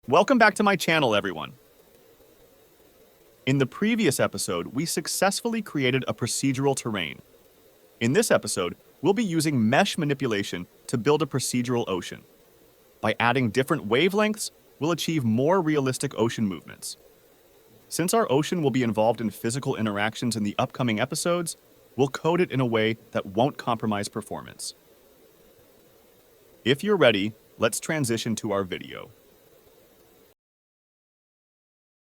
Welcome back to my channel, everyone. In the previous episode, we successfully created a procedural terrain. In this episode, we'll be using mesh manipulation to build a procedural ocean. By adding different wavelengths, we'll achieve more realistic ocean movements. Since our ocean will be involved in physical interactions in the upcoming episodes, we'll code it in a way that won't compromise performance. If you're ready, let's transition to our video.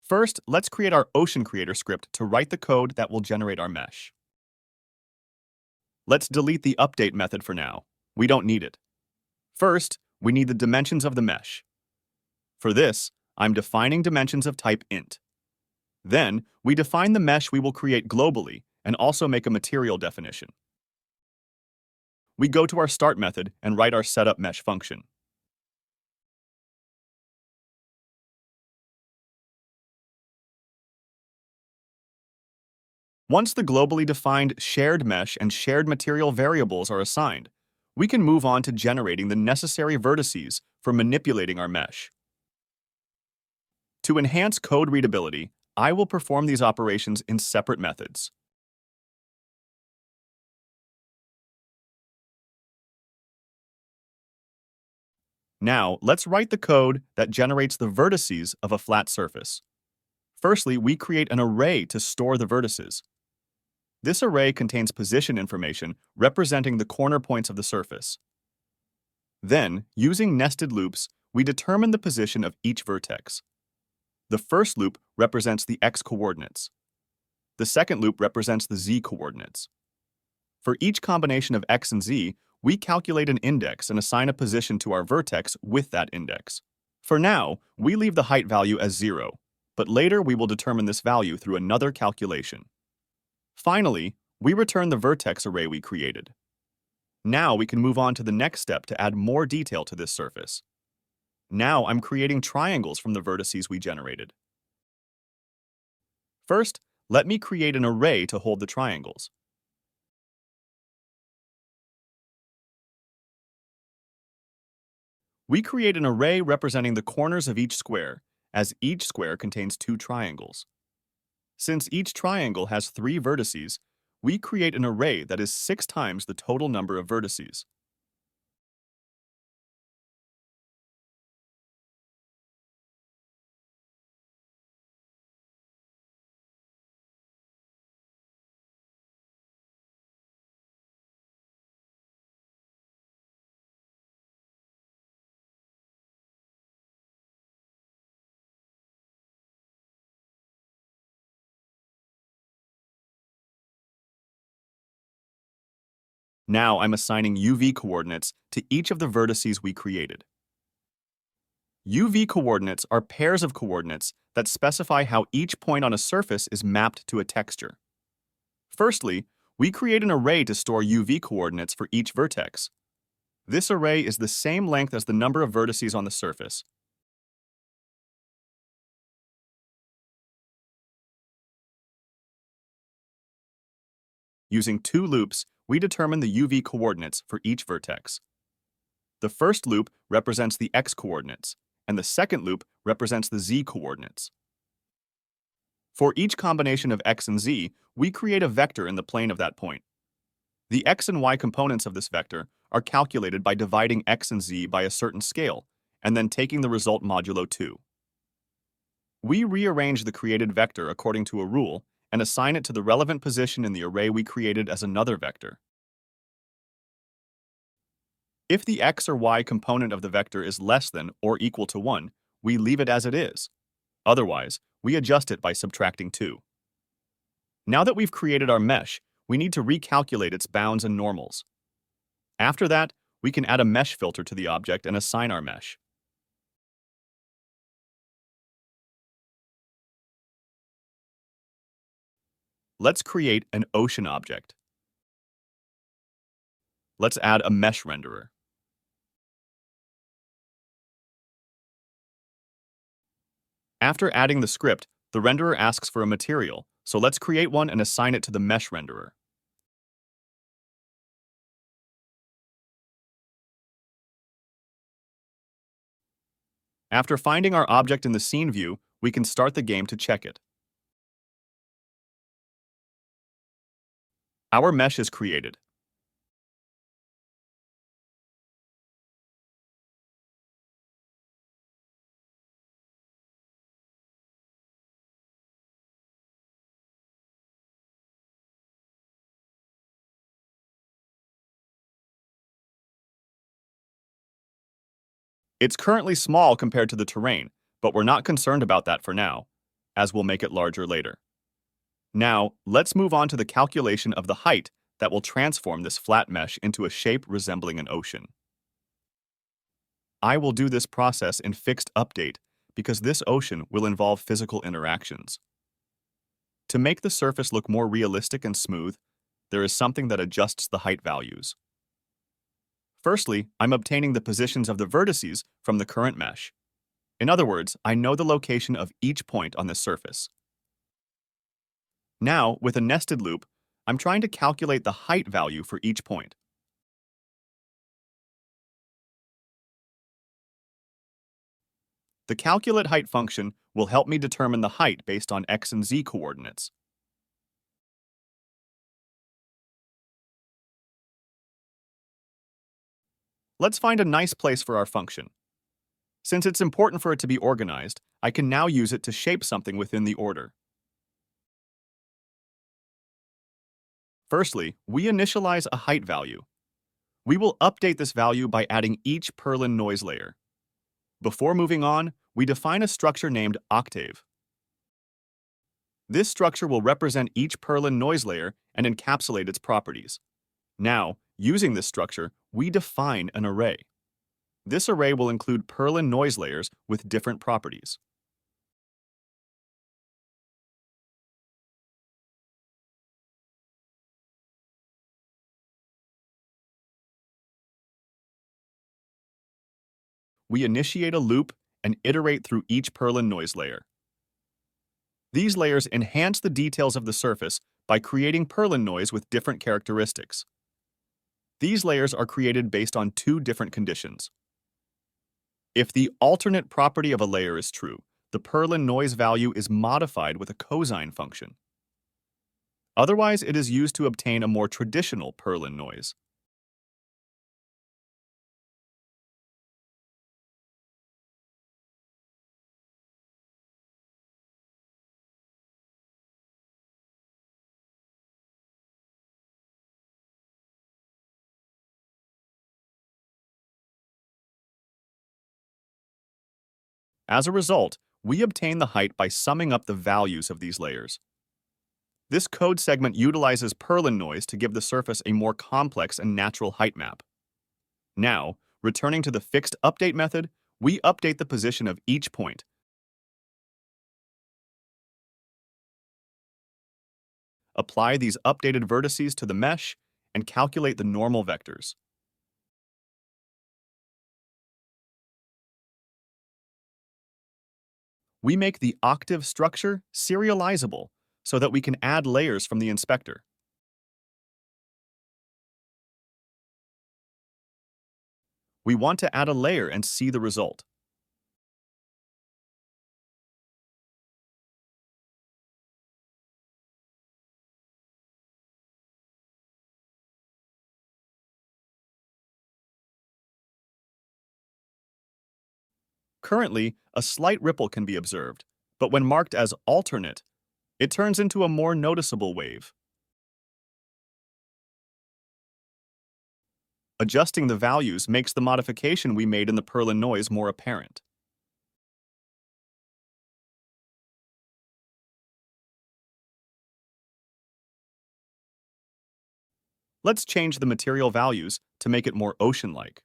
First, let's create our Ocean Creator script to write the code that will generate our mesh. Let's delete the update method for now. We don't need it. First, we need the dimensions of the mesh. For this, I'm defining dimensions of type int. Then, we define the mesh we will create globally and also make a material definition. We go to our start method and write our setup mesh function. Once the globally defined shared mesh and shared material variables are assigned, we can move on to generating the necessary vertices for manipulating our mesh. To enhance code readability, I will perform these operations in separate methods. Now, let's write the code that generates the vertices of a flat surface. Firstly, we create an array to store the vertices. This array contains position information representing the corner points of the surface. Then, using nested loops, we determine the position of each vertex. The first loop represents the x-coordinates. The second loop represents the z-coordinates. For each combination of x and z, we calculate an index and assign a position to our vertex with that index. For now, we leave the height value as 0, but later we will determine this value through another calculation. Finally, we return the vertex array we created. Now we can move on to the next step to add more detail to this surface. Now I'm creating triangles from the vertices we generated. First, let me create an array to hold the triangles. We create an array representing the corners of each square, as each square contains 2 triangles. Since each triangle has 3 vertices, we create an array that is 6 times the total number of vertices. Now I'm assigning UV coordinates to each of the vertices we created. UV coordinates are pairs of coordinates that specify how each point on a surface is mapped to a texture. Firstly, we create an array to store UV coordinates for each vertex. This array is the same length as the number of vertices on the surface. Using 2 loops, we determine the UV coordinates for each vertex. The first loop represents the x-coordinates, and the second loop represents the z-coordinates. For each combination of x and z, we create a vector in the plane of that point. The x and y components of this vector are calculated by dividing x and z by a certain scale, and then taking the result modulo 2. We rearrange the created vector according to a rule and assign it to the relevant position in the array we created as another vector. If the x or y component of the vector is less than or equal to 1, we leave it as it is. Otherwise, we adjust it by subtracting 2. Now that we've created our mesh, we need to recalculate its bounds and normals. After that, we can add a mesh filter to the object and assign our mesh. Let's create an ocean object. Let's add a mesh renderer. After adding the script, the renderer asks for a material, so let's create one and assign it to the mesh renderer. After finding our object in the scene view, we can start the game to check it. Our mesh is created. It's currently small compared to the terrain, but we're not concerned about that for now, as we'll make it larger later. Now, let's move on to the calculation of the height that will transform this flat mesh into a shape resembling an ocean. I will do this process in fixed update because this ocean will involve physical interactions. To make the surface look more realistic and smooth, there is something that adjusts the height values. Firstly, I'm obtaining the positions of the vertices from the current mesh. In other words, I know the location of each point on this surface. Now, with a nested loop, I'm trying to calculate the height value for each point. The calculate height function will help me determine the height based on x and z coordinates. Let's find a nice place for our function. Since it's important for it to be organized, I can now use it to shape something within the order. Firstly, we initialize a height value. We will update this value by adding each Perlin noise layer. Before moving on, we define a structure named octave. This structure will represent each Perlin noise layer and encapsulate its properties. Now, using this structure, we define an array. This array will include Perlin noise layers with different properties. We initiate a loop and iterate through each Perlin noise layer. These layers enhance the details of the surface by creating Perlin noise with different characteristics. These layers are created based on two different conditions. If the alternate property of a layer is true, the Perlin noise value is modified with a cosine function. Otherwise, it is used to obtain a more traditional Perlin noise. As a result, we obtain the height by summing up the values of these layers. This code segment utilizes Perlin noise to give the surface a more complex and natural height map. Now, returning to the fixed update method, we update the position of each point. Apply these updated vertices to the mesh and calculate the normal vectors. We make the octave structure serializable so that we can add layers from the inspector. We want to add a layer and see the result. Currently, a slight ripple can be observed, but when marked as alternate, it turns into a more noticeable wave. Adjusting the values makes the modification we made in the Perlin noise more apparent. Let's change the material values to make it more ocean-like.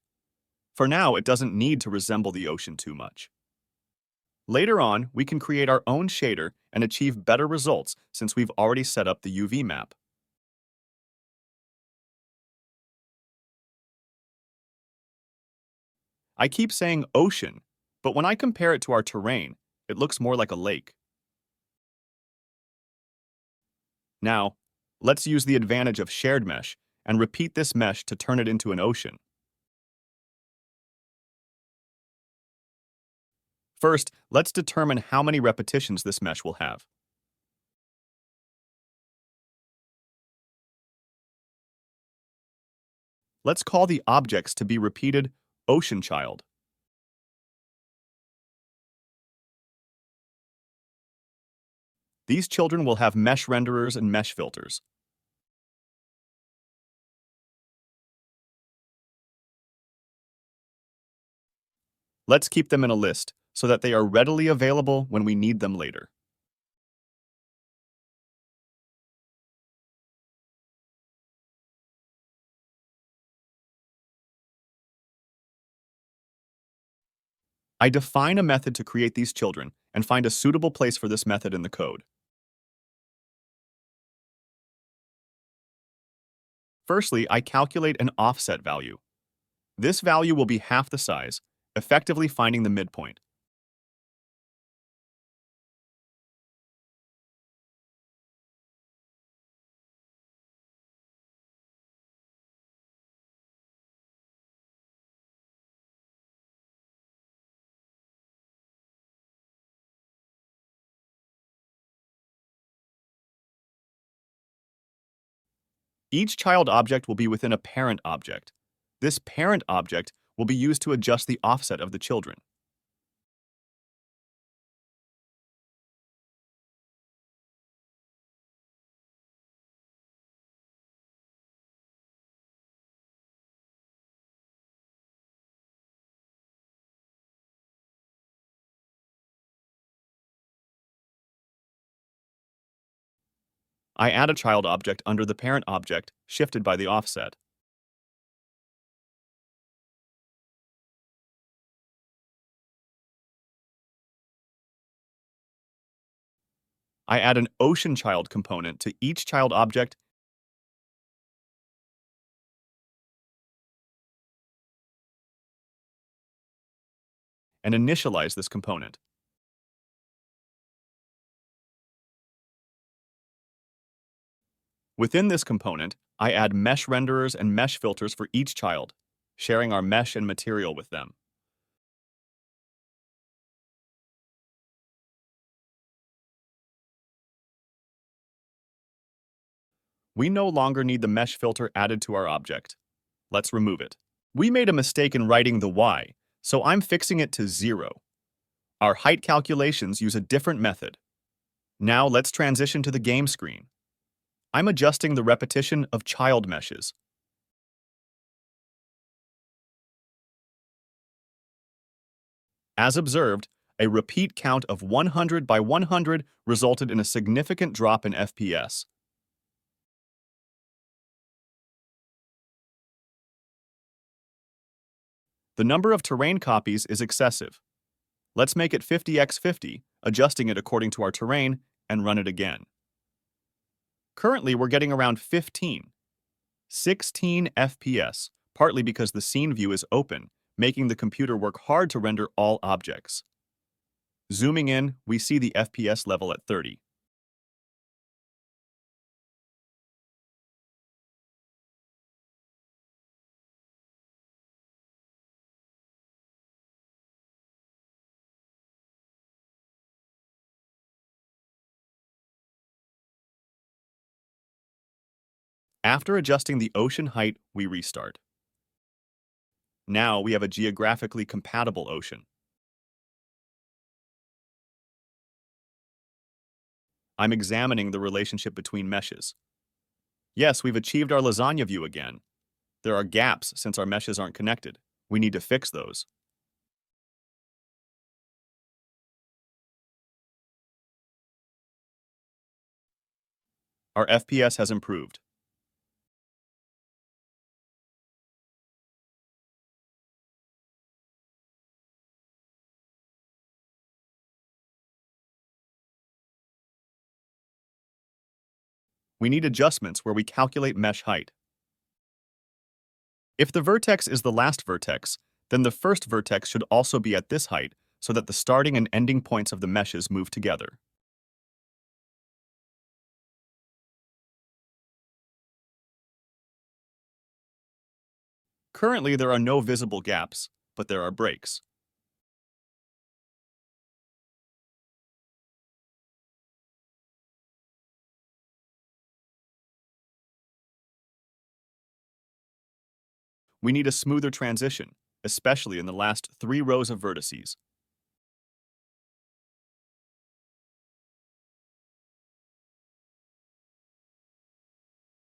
For now, it doesn't need to resemble the ocean too much. Later on, we can create our own shader and achieve better results since we've already set up the UV map. I keep saying ocean, but when I compare it to our terrain, it looks more like a lake. Now, let's use the advantage of shared mesh and repeat this mesh to turn it into an ocean. First, let's determine how many repetitions this mesh will have. Let's call the objects to be repeated Ocean Child. These children will have mesh renderers and mesh filters. Let's keep them in a list so that they are readily available when we need them later. I define a method to create these children and find a suitable place for this method in the code. Firstly, I calculate an offset value. This value will be half the size, effectively finding the midpoint. Each child object will be within a parent object. This parent object will be used to adjust the offset of the children. I add a child object under the parent object, shifted by the offset. I add an ocean child component to each child object and initialize this component. Within this component, I add mesh renderers and mesh filters for each child, sharing our mesh and material with them. We no longer need the mesh filter added to our object. Let's remove it. We made a mistake in writing the y, so I'm fixing it to 0. Our height calculations use a different method. Now let's transition to the game screen. I'm adjusting the repetition of child meshes. As observed, a repeat count of 100 by 100 resulted in a significant drop in FPS. The number of terrain copies is excessive. Let's make it 50x50, adjusting it according to our terrain, and run it again. Currently, we're getting around 16 FPS, partly because the scene view is open, making the computer work hard to render all objects. Zooming in, we see the FPS level at 30. After adjusting the ocean height, we restart. Now we have a geographically compatible ocean. I'm examining the relationship between meshes. Yes, we've achieved our lasagna view again. There are gaps since our meshes aren't connected. We need to fix those. Our FPS has improved. We need adjustments where we calculate mesh height. If the vertex is the last vertex, then the first vertex should also be at this height so that the starting and ending points of the meshes move together. Currently, there are no visible gaps, but there are breaks. we need a smoother transition, especially in the last 3 rows of vertices.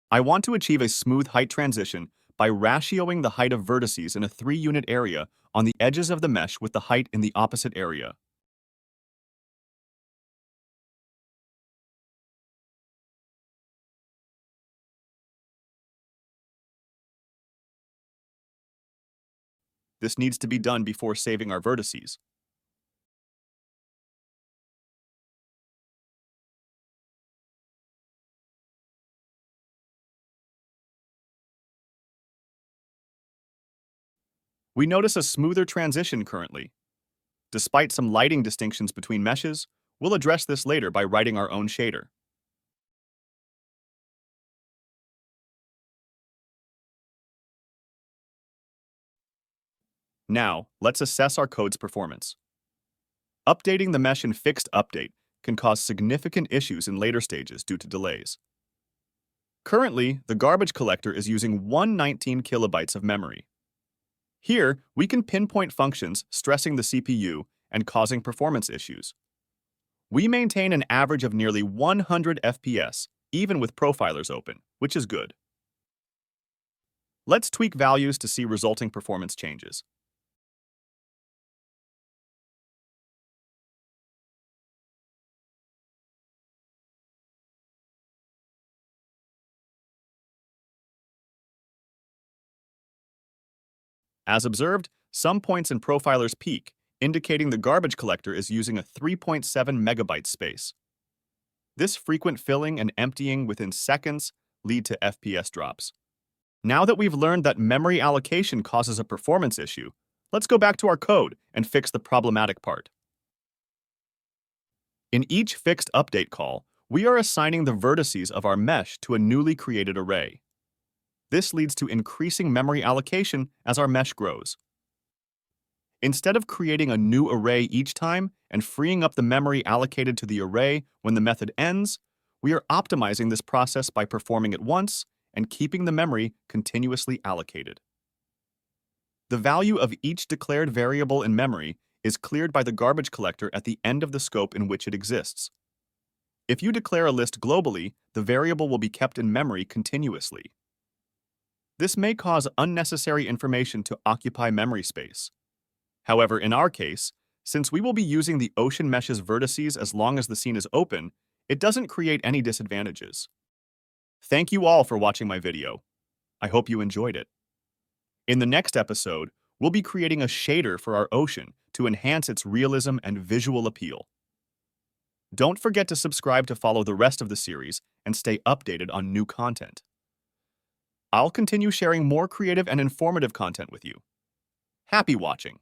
I want to achieve a smooth height transition by ratioing the height of vertices in a 3-unit area on the edges of the mesh with the height in the opposite area. This needs to be done before saving our vertices. We notice a smoother transition currently. Despite some lighting distinctions between meshes, we'll address this later by writing our own shader. Now, let's assess our code's performance. Updating the mesh in fixed update can cause significant issues in later stages due to delays. Currently, the garbage collector is using 119 kilobytes of memory. Here, we can pinpoint functions stressing the CPU and causing performance issues. We maintain an average of nearly 100 FPS, even with profilers open, which is good. Let's tweak values to see resulting performance changes. As observed, some points in profilers peak, indicating the garbage collector is using a 3.7 megabyte space. This frequent filling and emptying within seconds lead to FPS drops. Now that we've learned that memory allocation causes a performance issue, let's go back to our code and fix the problematic part. In each fixed update call, we are assigning the vertices of our mesh to a newly created array. This leads to increasing memory allocation as our mesh grows. Instead of creating a new array each time and freeing up the memory allocated to the array when the method ends, we are optimizing this process by performing it once and keeping the memory continuously allocated. The value of each declared variable in memory is cleared by the garbage collector at the end of the scope in which it exists. If you declare a list globally, the variable will be kept in memory continuously. This may cause unnecessary information to occupy memory space. However, in our case, since we will be using the ocean mesh's vertices as long as the scene is open, it doesn't create any disadvantages. Thank you all for watching my video. I hope you enjoyed it. In the next episode, we'll be creating a shader for our ocean to enhance its realism and visual appeal. Don't forget to subscribe to follow the rest of the series and stay updated on new content. I'll continue sharing more creative and informative content with you. Happy watching!